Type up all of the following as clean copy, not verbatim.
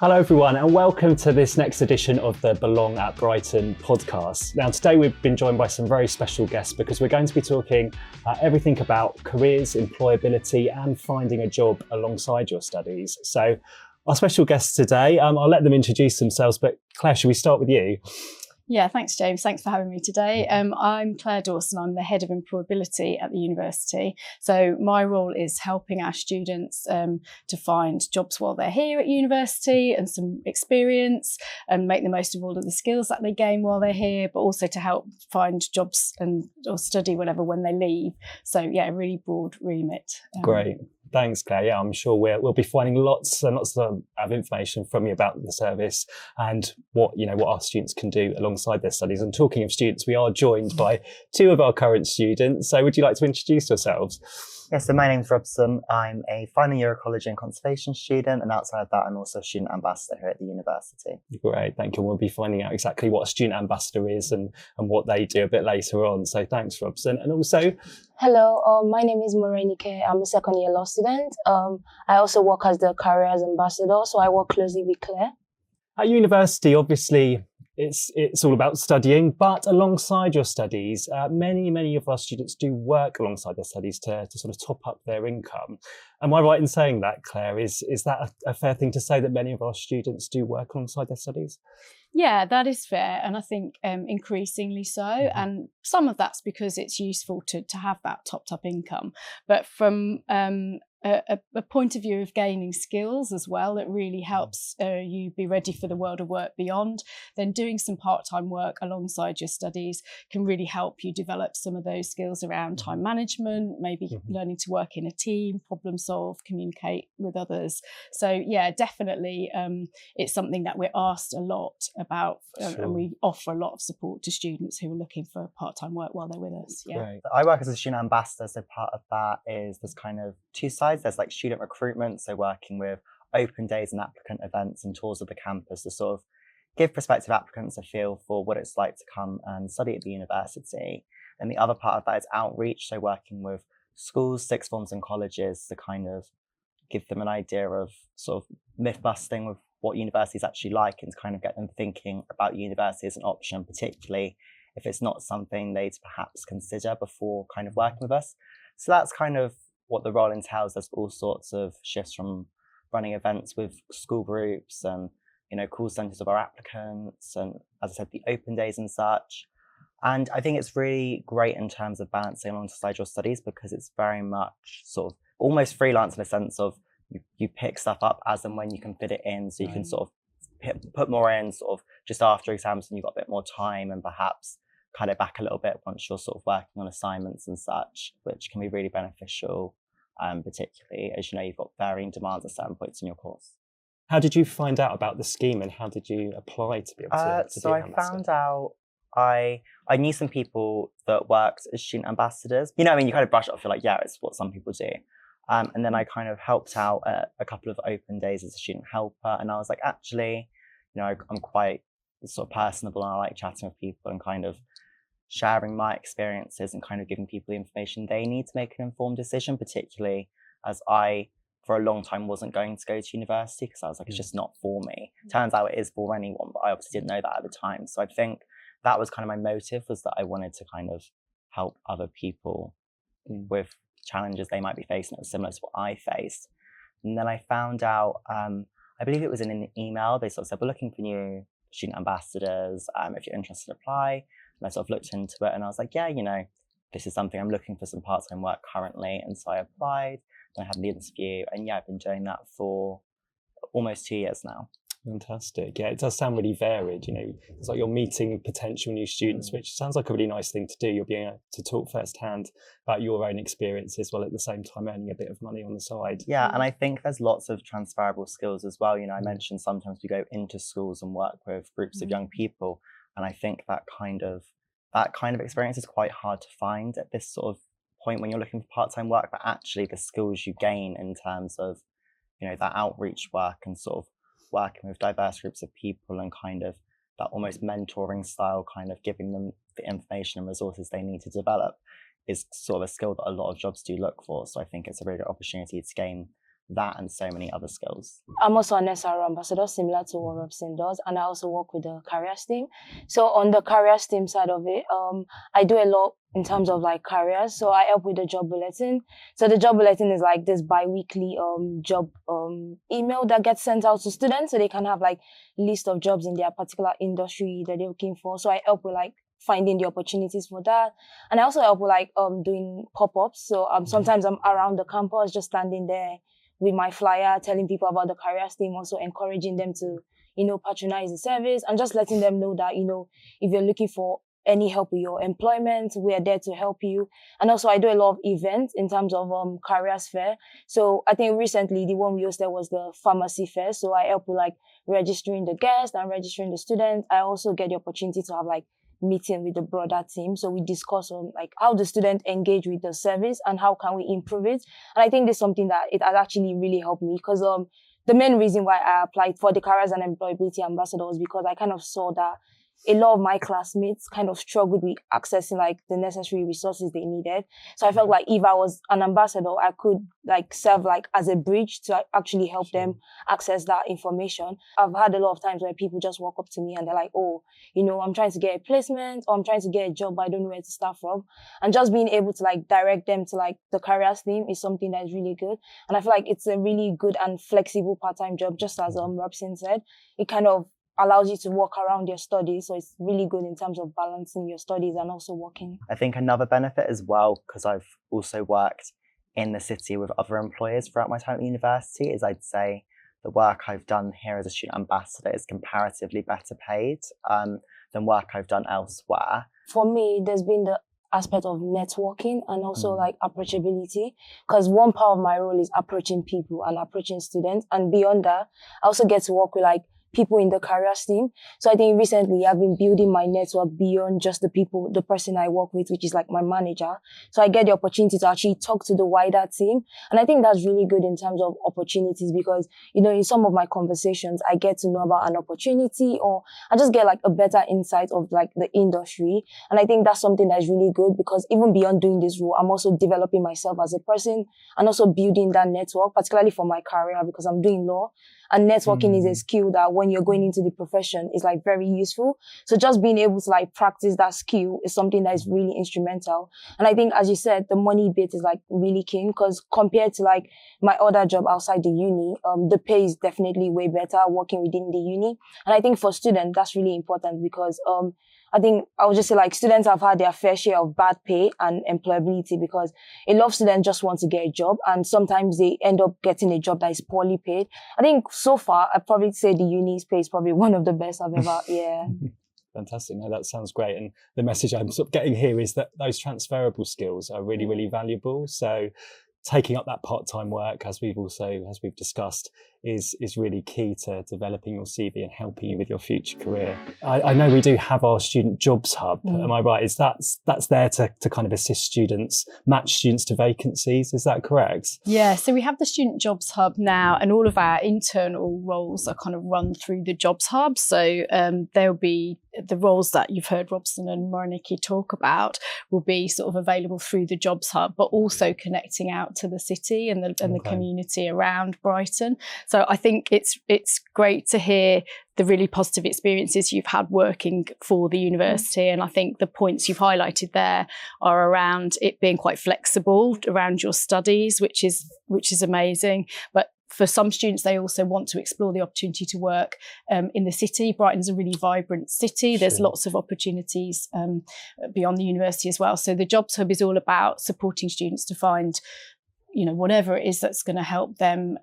Hello everyone and welcome to this next edition of the Belong at Brighton podcast. Now today we've been joined by some very special guests because we're going to be talking everything about careers, employability and finding a job alongside your studies. So our special guests today, I'll let them introduce themselves, but Claire, should we start with you? Yeah, thanks, James. Thanks for having me today. I'm Clare Dawson. I'm the Head of Employability at the university. So my role is helping our students to find jobs while they're here at university and some experience and make the most of all of the skills that they gain while they're here, but also to help find jobs or study whatever when they leave. So yeah, a really broad remit. Great. Thanks, Claire. Yeah, I'm sure we'll be finding lots and lots of information from you about the service and what our students can do alongside their studies. And talking of students, we are joined by two of our current students. So would you like to introduce yourselves? Yes, so my name's Robson. I'm a final year ecology and conservation student, and outside of that, I'm also a student ambassador here at the university. Great, thank you. We'll be finding out exactly what a student ambassador is and what they do a bit later on. So thanks, Robson. And also... Hello, my name is Morenike. I'm a second year law student. I also work as the Careers Ambassador, so I work closely with Claire. At university, obviously, it's all about studying, but alongside your studies, many of our students do work alongside their studies to sort of top up their income. Am I right in saying that, Claire? Is that a fair thing to say that many of our students do work alongside their studies? Yeah, that is fair. And I think increasingly so. Mm-hmm. And some of that's because it's useful to have that topped up income. But from a point of view of gaining skills as well, that really helps you be ready for the world of work beyond, then doing some part-time work alongside your studies can really help you develop some of those skills around time management, maybe learning to work in a team, problem solve, communicate with others. So yeah, definitely it's something that we're asked a lot about, Sure. and we offer a lot of support to students who are looking for part-time work while they're with us. Yeah. Great. I work as a student ambassador, so part of that is there's kind of two sides. There's like student recruitment, so working with open days and applicant events and tours of the campus to sort of give prospective applicants a feel for what it's like to come and study at the university. And the other part of that is outreach, so working with schools, sixth forms and colleges to kind of give them an idea of sort of myth busting with what university is actually like and to kind of get them thinking about university as an option, particularly if it's not something they'd perhaps consider before kind of working with us. So that's kind of what the role entails. There's all sorts of shifts from running events with school groups and, call centres of our applicants and, as I said, the open days and such. And I think it's really great in terms of balancing alongside your studies because it's very much sort of almost freelance in a sense of you pick stuff up as and when you can fit it in. So you can sort of put more in sort of just after exams when you've got a bit more time and perhaps cut it back a little bit once you're sort of working on assignments and such, which can be really beneficial, particularly as you've got varying demands at certain points in your course. How did you find out about the scheme and how did you apply to be able to So I found out, I knew some people that worked as student ambassadors. You kind of brush it off, you're like, yeah, it's what some people do. And then I kind of helped out at a couple of open days as a student helper. And I was like, actually, I'm quite sort of personable and I like chatting with people and kind of sharing my experiences and kind of giving people the information they need to make an informed decision, particularly as I, for a long time, wasn't going to go to university because I was like, it's just not for me. Turns out it is for anyone, but I obviously didn't know that at the time. So I think that was kind of my motive, was that I wanted to kind of help other people with challenges they might be facing that were similar to what I faced. And then I found out, I believe it was in an email, they sort of said, we're looking for new student ambassadors, if you're interested, apply. And I sort of looked into it and I was like, yeah, this is something I'm looking for some part-time work currently. And so I applied, then I had the interview, and yeah, I've been doing that for almost 2 years now. Fantastic. Yeah, it does sound really varied. It's like you're meeting potential new students, which sounds like a really nice thing to do. You're being able to talk firsthand about your own experiences while at the same time earning a bit of money on the side. Yeah, and I think there's lots of transferable skills as well. I mentioned sometimes we go into schools and work with groups of young people, and I think that kind of experience is quite hard to find at this sort of point when you're looking for part-time work. But actually, the skills you gain in terms of that outreach work and sort of working with diverse groups of people and kind of that almost mentoring style, kind of giving them the information and resources they need to develop, is sort of a skill that a lot of jobs do look for. So I think it's a really good opportunity to gain that and so many other skills? I'm also an SRO ambassador, similar to what Robson does, and I also work with the careers team. So on the careers team side of it, I do a lot in terms of like careers. So I help with the job bulletin. So the job bulletin is like this bi-weekly job email that gets sent out to students so they can have like list of jobs in their particular industry that they're looking for. So I help with like finding the opportunities for that. And I also help with like doing pop-ups. So sometimes I'm around the campus just standing there with my flyer, telling people about the careers team, also encouraging them to, patronize the service and just letting them know that, if you're looking for any help with your employment, we are there to help you. And also I do a lot of events in terms of careers fair. So I think recently the one we hosted was the pharmacy fair. So I help with like registering the guests and registering the students. I also get the opportunity to have like meeting with the broader team. So we discuss on like how the student engage with the service and how can we improve it. And I think this is something that it has actually really helped me because the main reason why I applied for the Careers and Employability Ambassador was because I kind of saw that a lot of my classmates kind of struggled with accessing like the necessary resources they needed. So I felt like if I was an ambassador, I could like serve like as a bridge to actually help them access that information. I've had a lot of times where people just walk up to me and they're like, oh, I'm trying to get a placement or I'm trying to get a job, but I don't know where to start from. And just being able to like direct them to like the careers team is something that is really good. And I feel like it's a really good and flexible part-time job, just as Robson said. It kind of allows you to work around your studies. So it's really good in terms of balancing your studies and also working. I think another benefit as well, because I've also worked in the city with other employers throughout my time at university, is I'd say the work I've done here as a student ambassador is comparatively better paid than work I've done elsewhere. For me, there's been the aspect of networking and also like approachability, because one part of my role is approaching people and approaching students, and beyond that I also get to work with like people in the careers team. So I think recently I've been building my network beyond just the person I work with, which is like my manager. So I get the opportunity to actually talk to the wider team. And I think that's really good in terms of opportunities because, in some of my conversations, I get to know about an opportunity or I just get like a better insight of like the industry. And I think that's something that's really good because even beyond doing this role, I'm also developing myself as a person and also building that network, particularly for my career because I'm doing law. And networking is a skill that when you're going into the profession is like very useful. So just being able to like practice that skill is something that is really instrumental. And I think, as you said, the money bit is like really keen because compared to like my other job outside the uni, the pay is definitely way better working within the uni. And I think for students, that's really important because I think I would just say like students have had their fair share of bad pay and employability because a lot of students just want to get a job and sometimes they end up getting a job that is poorly paid. I think so far, I'd probably say the uni's pay is probably one of the best I've ever, Fantastic. No, that sounds great. And the message I'm sort of getting here is that those transferable skills are really, really valuable. So taking up that part-time work, as we've discussed, is really key to developing your CV and helping you with your future career. I know we do have our student jobs hub. Am I right? Is that's there to kind of assist students, match students to vacancies? Is that correct? Yeah, so we have the student jobs hub now, and all of our internal roles are kind of run through the jobs hub. So there'll be the roles that you've heard Robson and Moriniki talk about will be sort of available through the jobs hub, but also connecting out to the city and the community around Brighton. So I think it's great to hear the really positive experiences you've had working for the university. And I think the points you've highlighted there are around it being quite flexible around your studies, which is amazing. But for some students, they also want to explore the opportunity to work in the city. Brighton's a really vibrant city. There's lots of opportunities beyond the university as well. So the Jobs Hub is all about supporting students to find, whatever it is that's going to help them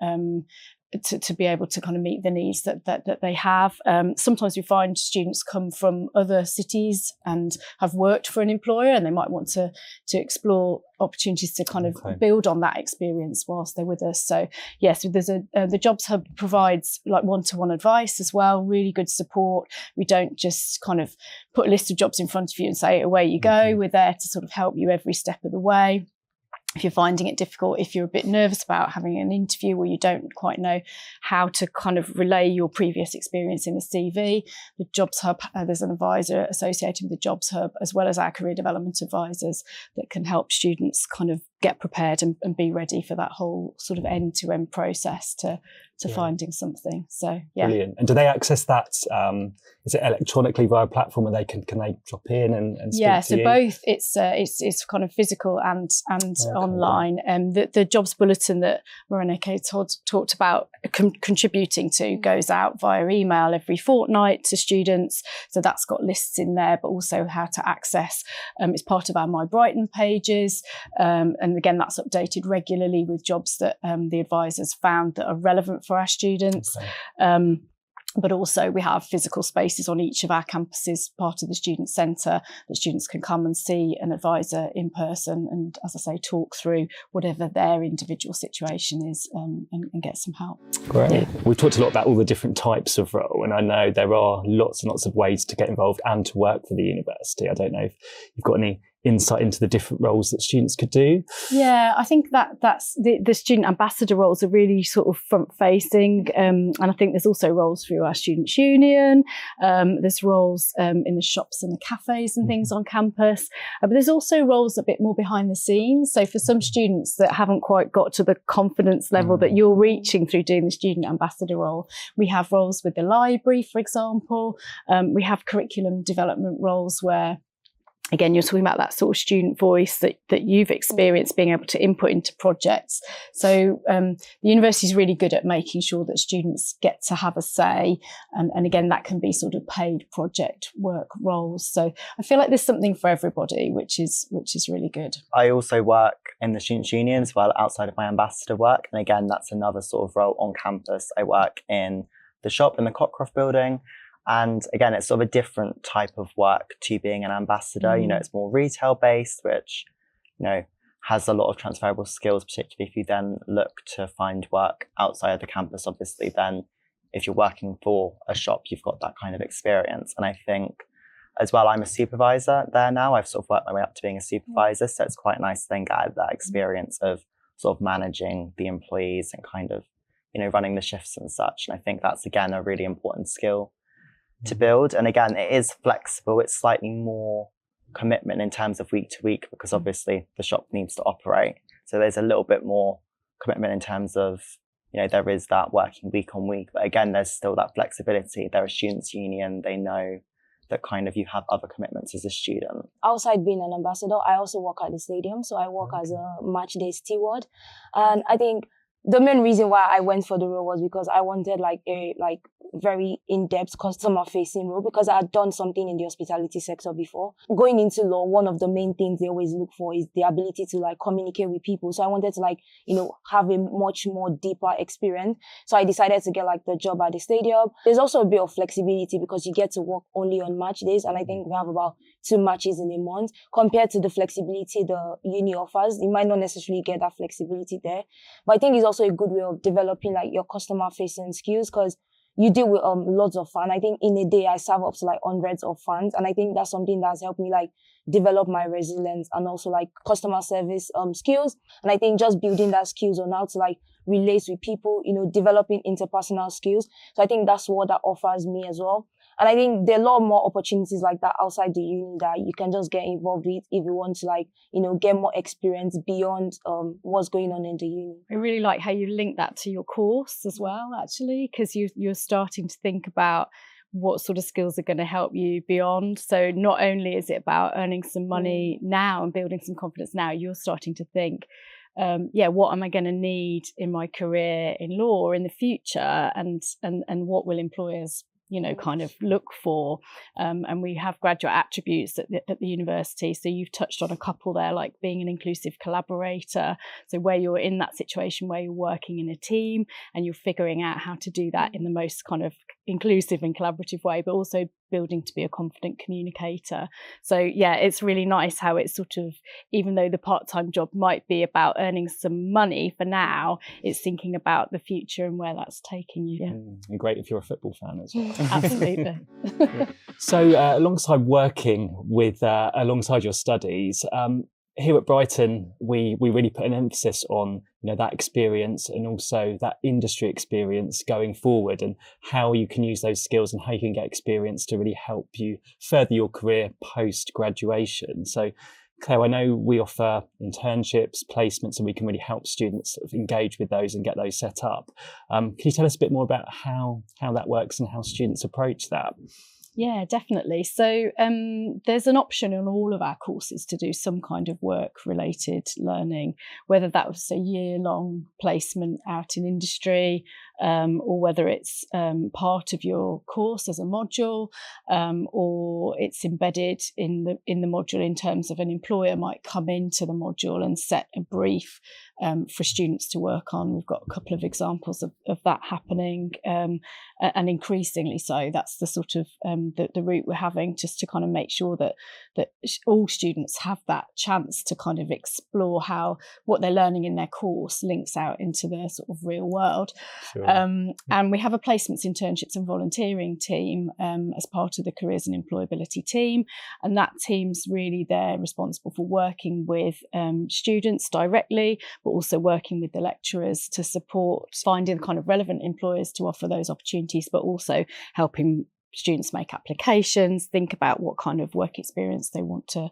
to be able to kind of meet the needs that they have. Sometimes we find students come from other cities and have worked for an employer, and they might want to explore opportunities to kind of build on that experience whilst they're with us. So yes, there's the Jobs Hub provides like one-to-one advice as well, really good support. We don't just kind of put a list of jobs in front of you and say, away you go. We're there to sort of help you every step of the way. If you're finding it difficult, if you're a bit nervous about having an interview or you don't quite know how to kind of relay your previous experience in a CV, the Jobs Hub, there's an advisor associated with the Jobs Hub, as well as our career development advisors that can help students kind of get prepared and be ready for that whole sort of end-to-end process to finding something. So Brilliant. And do they access that? Is it electronically via a platform where can they drop in and speak to so you? both. It's kind of physical and online. The jobs bulletin that Morenike talked about contributing to goes out via email every fortnight to students. So that's got lists in there, but also how to access. It's part of our My Brighton pages, and again that's updated regularly with jobs that the advisors found that are relevant for our students. Okay. But also we have physical spaces on each of our campuses, part of the student centre, that students can come and see an advisor in person and, as I say, talk through whatever their individual situation is, and get some help. Great. Yeah. We've talked a lot about all the different types of role, and I know there are lots and lots of ways to get involved and to work for the university. I don't know if you've got any insight into the different roles that students could do. Yeah, I think that's the student ambassador roles are really sort of front facing, and I think there's also roles through our students' union. There's roles in the shops and the cafes and things on campus, but there's also roles a bit more behind the scenes. So for some students that haven't quite got to the confidence level that you're reaching through doing the student ambassador role, we have roles with the library, for example. We have curriculum development roles where, again, you're talking about that sort of student voice that you've experienced, being able to input into projects. So the university is really good at making sure that students get to have a say. And again, that can be sort of paid project work roles. So I feel like there's something for everybody, which is really good. I also work in the Students' Union as well, outside of my ambassador work. And again, that's another sort of role on campus. I work in the shop in the Cockcroft building. And again, it's sort of a different type of work to being an ambassador. You know, it's more retail based, which, you know, has a lot of transferable skills, particularly if you then look to find work outside of the campus. Obviously, then if you're working for a shop, you've got that kind of experience. And I think as well, I'm a supervisor there now. I've sort of worked my way up to being a supervisor. So it's quite nice to then get that experience of sort of managing the employees and kind of, you know, running the shifts and such. And I think that's, again, a really important skill to build. And again, it is flexible. It's slightly more commitment in terms of week to week, because obviously the shop needs to operate. So there's a little bit more commitment in terms of, you know, there is that working week on week. But again, there's still that flexibility. They're a students' union. They know that kind of you have other commitments as a student. Outside being an ambassador, I also work at the stadium. So I work as a match day steward. And I think the main reason why I went for the role was because I wanted like a very in-depth customer-facing role, because I had done something in the hospitality sector before. Going into law, one of the main things they always look for is the ability to like communicate with people. So I wanted to like, you know, have a much more deeper experience. So I decided to get like the job at the stadium. There's also a bit of flexibility because you get to work only on match days. And I think we have about 2 matches in a month compared to the flexibility the uni offers. You might not necessarily get that flexibility there. But I think it's also a good way of developing like your customer-facing skills, because you deal with lots of fans. I think in a day I serve up to like hundreds of fans, and I think that's something that's helped me like develop my resilience and also like customer service skills. And I think just building that skills on how to like relate with people, you know, developing interpersonal skills. So I think that's what that offers me as well. And I think there are a lot more opportunities like that outside the uni that you can just get involved with if you want to like, you know, get more experience beyond what's going on in the uni. I really like how you link that to your course as well, actually, because you're starting to think about what sort of skills are going to help you beyond. So not only is it about earning some money now and building some confidence now, you're starting to think, what am I going to need in my career in law in the future, and what will employers, you know, kind of look for. And we have graduate attributes at the university. So you've touched on a couple there, like being an inclusive collaborator. So where you're in that situation where you're working in a team and you're figuring out how to do that in the most kind of inclusive and collaborative way, but also building to be a confident communicator. So yeah, it's really nice how it's sort of, even though the part-time job might be about earning some money for now, it's thinking about the future and where that's taking you. And great if you're a football fan as well. Absolutely. So alongside working with, alongside your studies, here at Brighton, we really put an emphasis on, you know, that experience and also that industry experience going forward, and how you can use those skills and how you can get experience to really help you further your career post graduation. So, Claire, I know we offer internships, placements, and we can really help students sort of engage with those and get those set up. Can you tell us a bit more about how that works and how students approach that? Yeah, definitely. So there's an option on all of our courses to do some kind of work-related learning, whether that was a year-long placement out in industry, or whether it's part of your course as a module, or it's embedded in the module in terms of an employer might come into the module and set a brief for students to work on. We've got a couple of examples of that happening, and increasingly so. That's the sort of the route we're having, just to kind of make sure that all students have that chance to kind of explore how what they're learning in their course links out into the sort of real world. Sure. And we have a placements, internships and volunteering team as part of the Careers and Employability team. And that team's really there responsible for working with students directly, but also working with the lecturers to support finding kind of relevant employers to offer those opportunities, but also helping students make applications, think about what kind of work experience they want to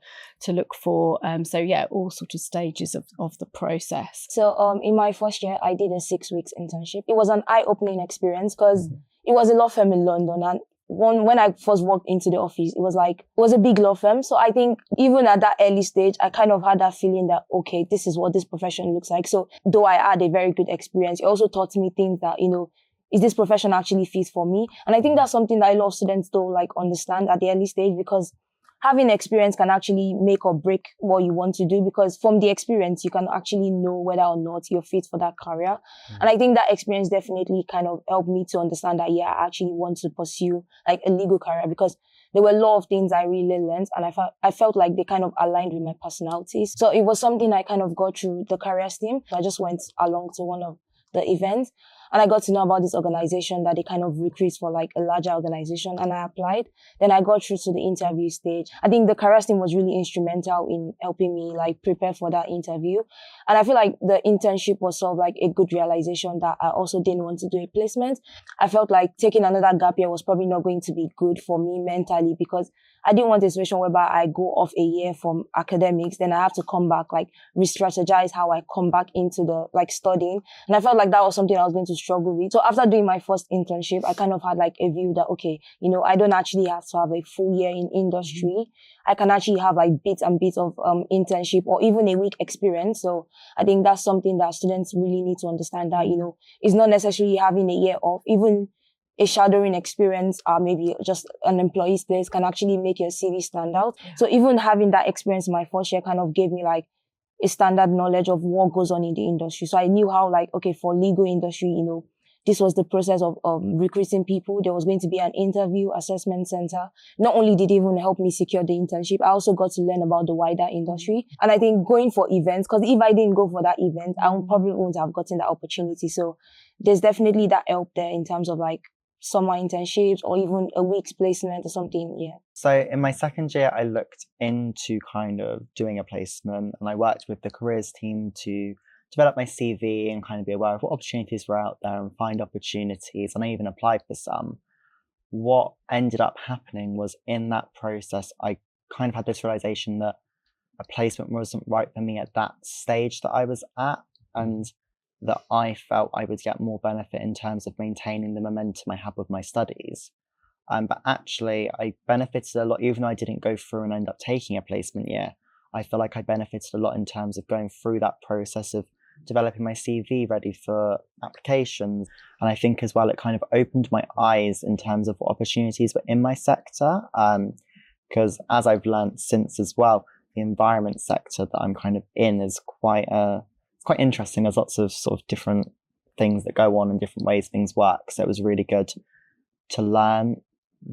look for. So yeah, all sort of stages of the process. So in my first year, I did a 6 weeks internship. It was an eye-opening experience because it was a law firm in London, and when I first walked into the office, it was a big law firm. So I think even at that early stage, I kind of had that feeling that, okay, this is what this profession looks like. So though I had a very good experience, it also taught me things that, is this profession actually fit for me? And I think that's something that a lot of students don't understand at the early stage, because having experience can actually make or break what you want to do, because from the experience, you can actually know whether or not you're fit for that career. And I think that experience definitely kind of helped me to understand that, yeah, I actually want to pursue a legal career, because there were a lot of things I really learned, and I felt like they kind of aligned with my personalities. So it was something I kind of got through the careers team. So I just went along to one of the events, and I got to know about this organization that they kind of recruit for a larger organization, and I applied. Then I got through to the interview stage. I think the careers team was really instrumental in helping me prepare for that interview. And I feel like the internship was sort of a good realization that I also didn't want to do a placement. I felt like taking another gap year was probably not going to be good for me mentally, because I didn't want a situation whereby I go off a year from academics, then I have to come back, re-strategize how I come back into the studying. And I felt like that was something I was going to struggle with. So after doing my first internship, I kind of had a view that, okay, I don't actually have to have a full year in industry. I can actually have bits and bits of internship or even a week experience. So I think that's something that students really need to understand, that, it's not necessarily having a year off. Even a shadowing experience, or maybe just an employee's place, can actually make your CV stand out. Yeah. So even having that experience in my first year kind of gave me a standard knowledge of what goes on in the industry. So I knew how okay, for legal industry, this was the process of recruiting people. There was going to be an interview assessment center. Not only did it even help me secure the internship, I also got to learn about the wider industry. And I think going for events, because if I didn't go for that event, I probably wouldn't have gotten that opportunity. So there's definitely that help there in terms of summer internships or even a week's placement or something. Yeah. So in my second year, I looked into kind of doing a placement, and I worked with the careers team to develop my CV and kind of be aware of what opportunities were out there and find opportunities. And I even applied for some. What ended up happening was, in that process, I kind of had this realization that a placement wasn't right for me at that stage that I was at, and that I felt I would get more benefit in terms of maintaining the momentum I had with my studies. But actually, I benefited a lot, even though I didn't go through and end up taking a placement year. I feel like I benefited a lot in terms of going through that process of developing my CV ready for applications. And I think as well, it kind of opened my eyes in terms of what opportunities were in my sector. Because as I've learned since as well, the environment sector that I'm kind of in is quite interesting. There's lots of sort of different things that go on and different ways things work. So it was really good to learn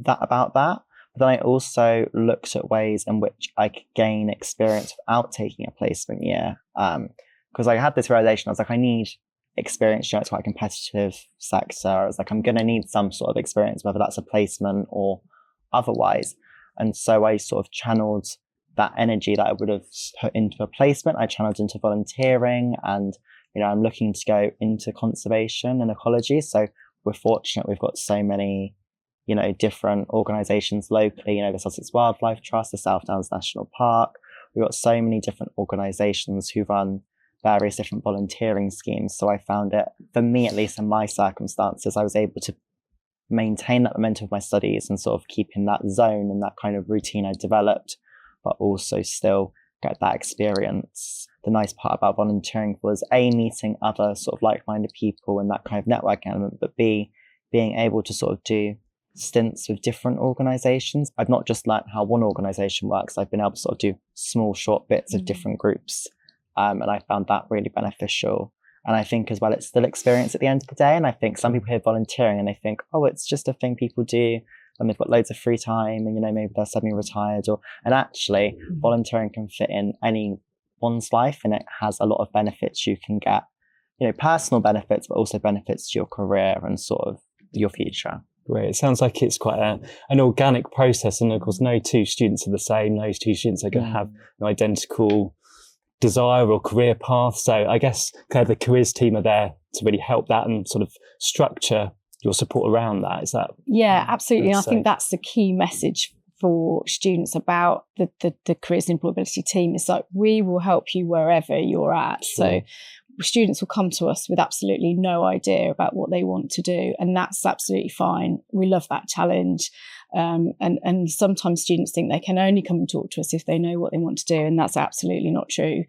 about that. But then I also looked at ways in which I could gain experience without taking a placement year. Because I had this realization, I was like, I need experience. It's quite a competitive sector. I was like, I'm going to need some sort of experience, whether that's a placement or otherwise. And so I sort of channeled that energy that I would have put into a placement, I channeled into volunteering, and I'm looking to go into conservation and ecology. So we're fortunate we've got so many different organisations locally. The Sussex Wildlife Trust, the South Downs National Park. we've got so many different organisations who run various different volunteering schemes. So I found it, for me at least in my circumstances, I was able to maintain that momentum of my studies and sort of keep in that zone and that kind of routine I developed, but also still get that experience. The nice part about volunteering was A, meeting other sort of like-minded people and that kind of network element, but B, being able to sort of do stints with different organisations. I've not just learnt how one organisation works, I've been able to sort of do small, short bits of different groups. And I found that really beneficial. And I think as well, it's still experience at the end of the day. And I think some people hear volunteering and they think, oh, it's just a thing people do and they've got loads of free time and, you know, maybe they're semi-retired and actually volunteering can fit in anyone's life and it has a lot of benefits you can get, you know, personal benefits, but also benefits to your career and sort of your future. Great. It sounds like it's quite an organic process. And of course, no two students are the same. No two students are going to have an identical desire or career path. So I guess kind of the careers team are there to really help that and sort of structure your support around that. Is that? Yeah, absolutely. And I think that's the key message for students about the Careers and Employability team. Is like, we will help you wherever you're at. Sure. So students will come to us with absolutely no idea about what they want to do, and that's absolutely fine. We love that challenge. And sometimes students think they can only come and talk to us if they know what they want to do, and that's absolutely not true.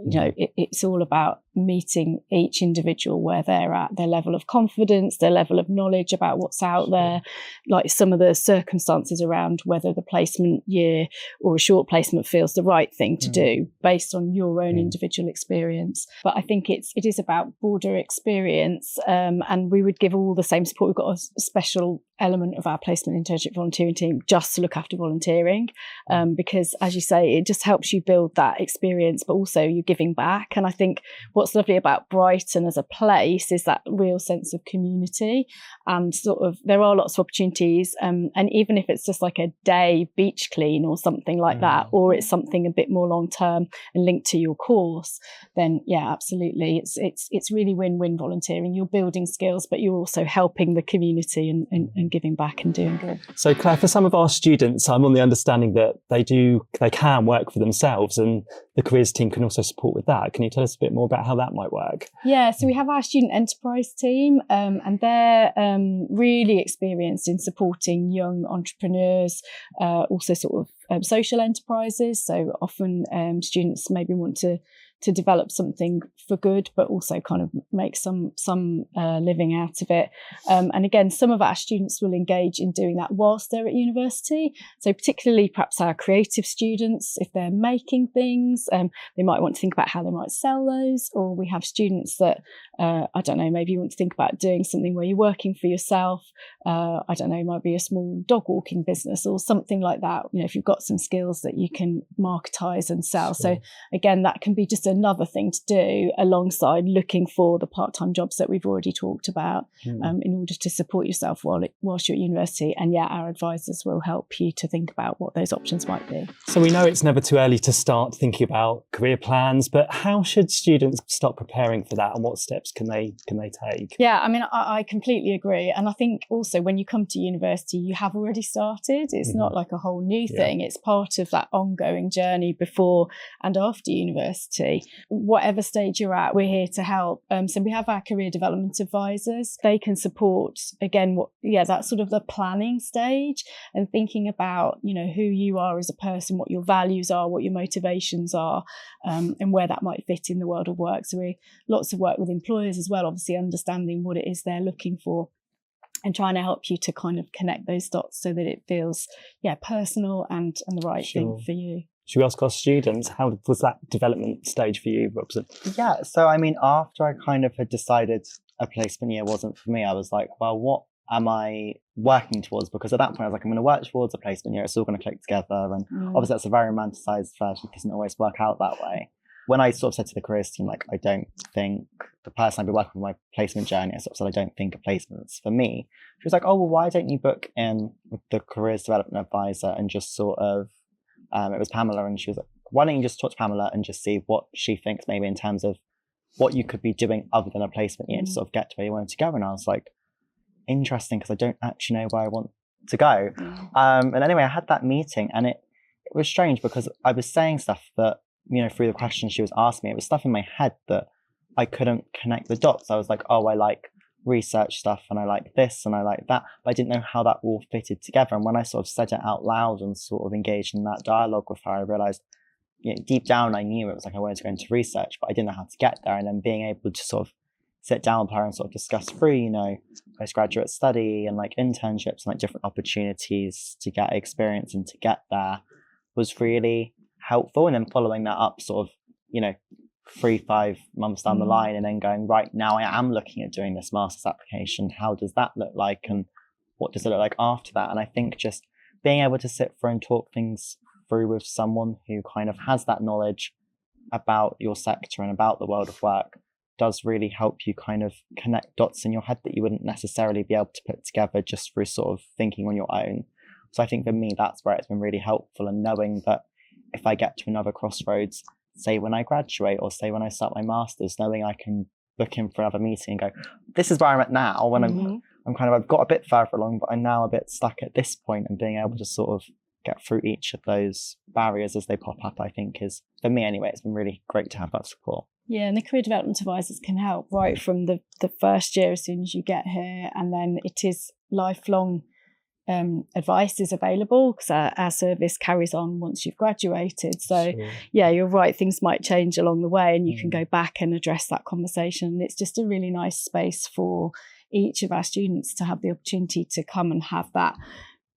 You know, it's all about meeting each individual where they're at, their level of confidence, their level of knowledge about what's out there, like some of the circumstances around whether the placement year or a short placement feels the right thing to do based on your own individual experience. But I think it is about broader experience, and we would give all the same support. We've got a special element of our placement internship volunteering team just to look after volunteering, because as you say, it just helps you build that experience, but also you're giving back. And I think what's lovely about Brighton as a place is that real sense of community, and sort of there are lots of opportunities, and even if it's just like a day beach clean or something like that, or it's something a bit more long term and linked to your course, then yeah, absolutely, it's really win-win volunteering. You're building skills, but you're also helping the community and giving back and doing good. So Claire, for some of our students, I'm on the understanding that they can work for themselves, and the careers team can also support with that. Can you tell us a bit more about how that might work? Yeah, so we have our student enterprise team, and they're really experienced in supporting young entrepreneurs, also sort of social enterprises. So often students maybe want to develop something for good, but also kind of make some living out of it. And again, some of our students will engage in doing that whilst they're at university. So particularly perhaps our creative students, if they're making things, they might want to think about how they might sell those. Or we have students that, I don't know, maybe you want to think about doing something where you're working for yourself. I don't know, it might be a small dog walking business or something like that. You know, if you've got some skills that you can marketize and sell. Sure. So again, that can be just another thing to do alongside looking for the part-time jobs that we've already talked about, in order to support yourself whilst you're at university. And yeah, our advisors will help you to think about what those options might be. So we know it's never too early to start thinking about career plans, but how should students start preparing for that, and what steps can they take? Yeah, I mean, I completely agree. And I think also when you come to university, you have already started. It's not like a whole new thing. It's part of that ongoing journey before and after university. Whatever stage you're at, we're here to help. So we have our career development advisors. They can support, again, that's sort of the planning stage and thinking about, you know, who you are as a person, what your values are, what your motivations are, and where that might fit in the world of work. So we lots of work with employers as well, obviously understanding what it is they're looking for and trying to help you to kind of connect those dots so that it feels, personal and the right thing for you. Should we ask our students, how was that development stage for you, Robson? Yeah, so I mean, after I kind of had decided a placement year wasn't for me, I was like, well, what am I working towards? Because at that point I was like, I'm going to work towards a placement year, it's all going to click together. And obviously that's a very romanticised version, it doesn't always work out that way. When I sort of said to the careers team, like, I don't think the person I'd be working with my placement journey, I sort of said, I don't think a placement's for me. She was like, oh, well, why don't you book in with the careers development advisor and just sort of, it was Pamela, and she was like, why don't you just talk to Pamela and just see what she thinks maybe in terms of what you could be doing other than a placement year to sort of get to where you wanted to go. And I was like, interesting, because I don't actually know where I want to go. And anyway, I had that meeting, and was strange because I was saying stuff that, you know, through the questions she was asking me, it was stuff in my head that I couldn't connect the dots. I was like, oh, I like research stuff and I like this and I like that, but I didn't know how that all fitted together. And when I sort of said it out loud and sort of engaged in that dialogue with her, I realised, you know, deep down I knew it was like I wanted to go into research, but I didn't know how to get there. And then being able to sort of sit down with her and sort of discuss through, you know, postgraduate study and like internships and like different opportunities to get experience and to get there was really helpful. And then following that up sort of, you know, 3-5 months down the line and then going, right, now I am looking at doing this master's application. How does that look like? And what does it look like after that? And I think just being able to sit through and talk things through with someone who kind of has that knowledge about your sector and about the world of work does really help you kind of connect dots in your head that you wouldn't necessarily be able to put together just through sort of thinking on your own. So I think for me, that's where it's been really helpful, and knowing that if I get to another crossroads, say when I graduate or say when I start my master's, knowing I can book in for another meeting and go, this is where I'm at now, when I'm kind of, I've got a bit further along, but I'm now a bit stuck at this point, and being able to sort of get through each of those barriers as they pop up, I think is, for me anyway, it's been really great to have that support. Yeah, and the career development advisors can help right from the first year as soon as you get here, and then it is lifelong advice is available because our service carries on once you've graduated. So yeah, you're right, things might change along the way and you can go back and address that conversation. And it's just a really nice space for each of our students to have the opportunity to come and have that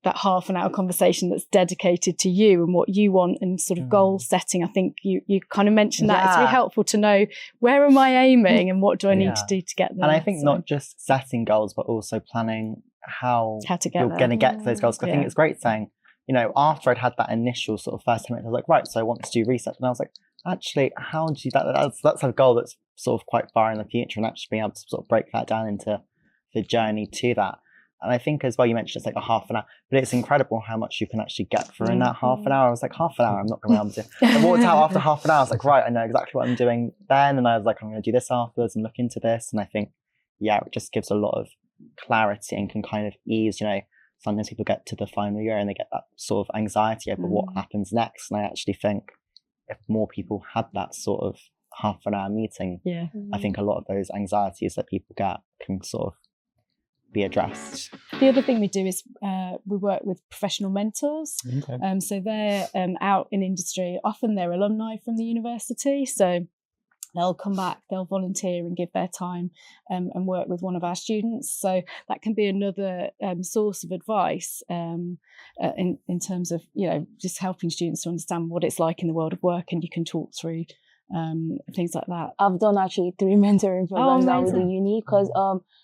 half an hour conversation that's dedicated to you and what you want and sort of goal setting. I think you kind of mentioned that. It's really helpful to know, where am I aiming and what do I need to do to get there? And I think not just setting goals, but also planning how to get you're there. going to get to those goals. I think it's great saying, you know, after I'd had that initial sort of first time, I was like, right, so I want to do research. And I was like, actually, how do you, that's a goal that's sort of quite far in the future, and actually being able to sort of break that down into the journey to that. And I think as well, you mentioned it's like a half an hour, but it's incredible how much you can actually get through in that half an hour. I was like, half an hour, I'm not going to be able to. I walked out after half an hour, I was like, right, I know exactly what I'm doing then. And I was like, I'm going to do this afterwards and look into this. And I think, yeah, it just gives a lot of clarity and can kind of ease, you know, sometimes people get to the final year and they get that sort of anxiety over what happens next. And I actually think if more people had that sort of half an hour meeting, I think a lot of those anxieties that people get can sort of be addressed. The other thing we do is we work with professional mentors. So they're out in industry. Often they're alumni from the university. So they'll come back, they'll volunteer and give their time and work with one of our students. So that can be another source of advice in terms of, you know, just helping students to understand what it's like in the world of work, and you can talk through things like that. I've done actually 3 mentoring programs now with the uni, because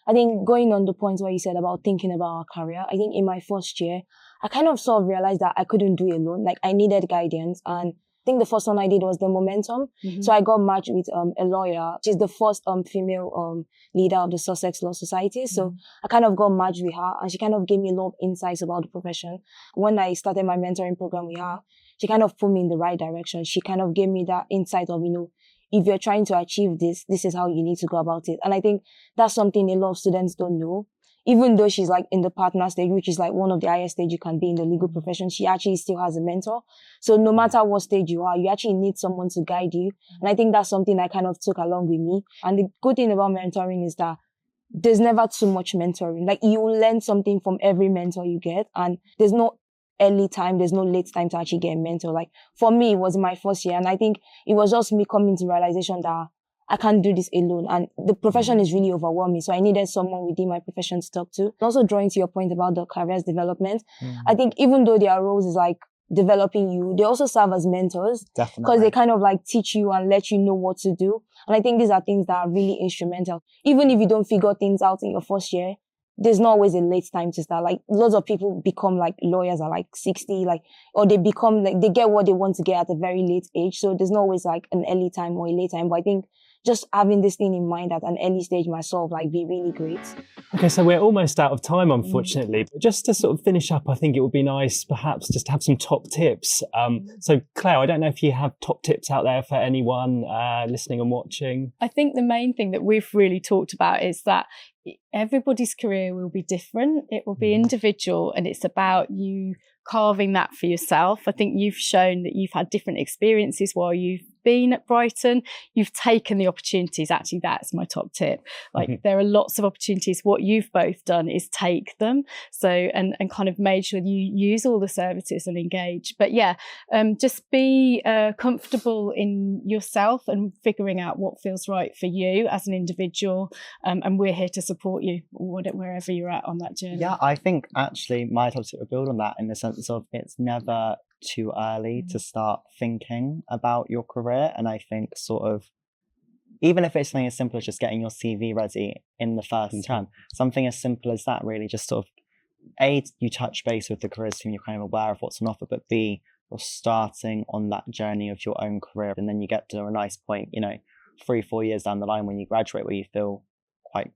I think going on the point where you said about thinking about our career, I think in my first year, I kind of sort of realized that I couldn't do it alone. Like I needed guidance, and I think the first one I did was the momentum. So I got matched with a lawyer. She's the first female leader of the Sussex Law Society. So I kind of got matched with her, and she kind of gave me a lot of insights about the profession. When I started my mentoring program with her, she kind of put me in the right direction. She kind of gave me that insight of, you know, if you're trying to achieve this, this is how you need to go about it. And I think that's something a lot of students don't know. Even though she's like in the partner stage, which is like one of the highest stage you can be in the legal profession, she actually still has a mentor. So no matter what stage you are, you actually need someone to guide you. And I think that's something I kind of took along with me. And the good thing about mentoring is that there's never too much mentoring. Like you will learn something from every mentor you get, and there's no early time, there's no late time to actually get a mentor. Like for me, it was my first year, and I think it was just me coming to realization that I can't do this alone, and the profession is really overwhelming. So I needed someone within my profession to talk to. And also drawing to your point about the careers development, I think even though their roles is like developing you, they also serve as mentors. Definitely. Because they kind of like teach you and let you know what to do. And I think these are things that are really instrumental. Even if you don't figure things out in your first year, there's not always a late time to start. Like lots of people become like lawyers at like 60, like, or they become like, they get what they want to get at a very late age. So there's not always like an early time or a late time. But I think just having this thing in mind at an early stage might sort of like be really great. Okay, so we're almost out of time, unfortunately. But just to sort of finish up, I think it would be nice perhaps just to have some top tips. So Claire, I don't know if you have top tips out there for anyone listening and watching. I think the main thing that we've really talked about is that everybody's career will be different. It will be individual, and it's about you carving that for yourself. I think you've shown that you've had different experiences while you've been at Brighton. You've taken the opportunities. Actually, that's my top tip. Like there are lots of opportunities. What you've both done is take them. So and kind of made sure you use all the services and engage. But yeah, just be comfortable in yourself and figuring out what feels right for you as an individual. And we're here to support you wherever you're at on that journey. Yeah, I think actually my top tip would build on that in the sense of it's never too early to start thinking about your career. And I think sort of, even if it's something as simple as just getting your CV ready in the first term, something as simple as that really just sort of, A, you touch base with the careers team, you're kind of aware of what's on offer, but B, you're starting on that journey of your own career. And then you get to a nice point, 3-4 years down the line when you graduate where you feel quite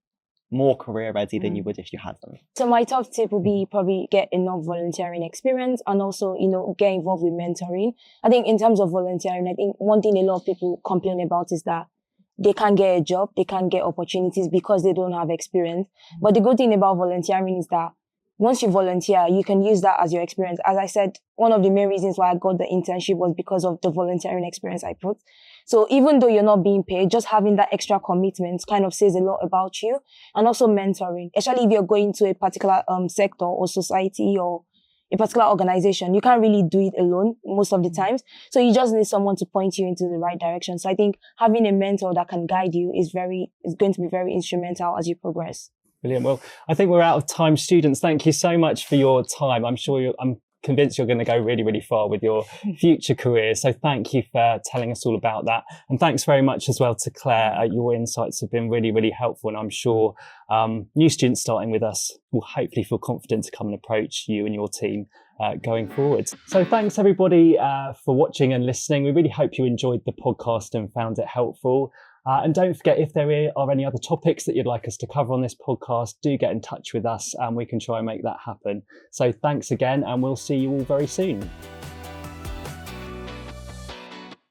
more career ready than you would if you had them. So my top tip would be probably get enough volunteering experience and also, get involved with mentoring. I think in terms of volunteering, I think one thing a lot of people complain about is that they can't get a job, they can't get opportunities because they don't have experience. But the good thing about volunteering is that once you volunteer, you can use that as your experience. As I said, one of the main reasons why I got the internship was because of the volunteering experience I put. So even though you're not being paid, just having that extra commitment kind of says a lot about you. And also mentoring, especially if you're going to a particular sector or society or a particular organization, you can't really do it alone most of the times. So you just need someone to point you into the right direction. So I think having a mentor that can guide you is going to be very instrumental as you progress. Brilliant. Well, I think we're out of time. Students, thank you so much for your time. I'm convinced you're going to go really, really far with your future career. So thank you for telling us all about that. And thanks very much as well to Claire. Your insights have been really, really helpful. And I'm sure new students starting with us will hopefully feel confident to come and approach you and your team going forward. So thanks everybody for watching and listening. We really hope you enjoyed the podcast and found it helpful. And don't forget, if there are any other topics that you'd like us to cover on this podcast, do get in touch with us and we can try and make that happen. So thanks again, and we'll see you all very soon.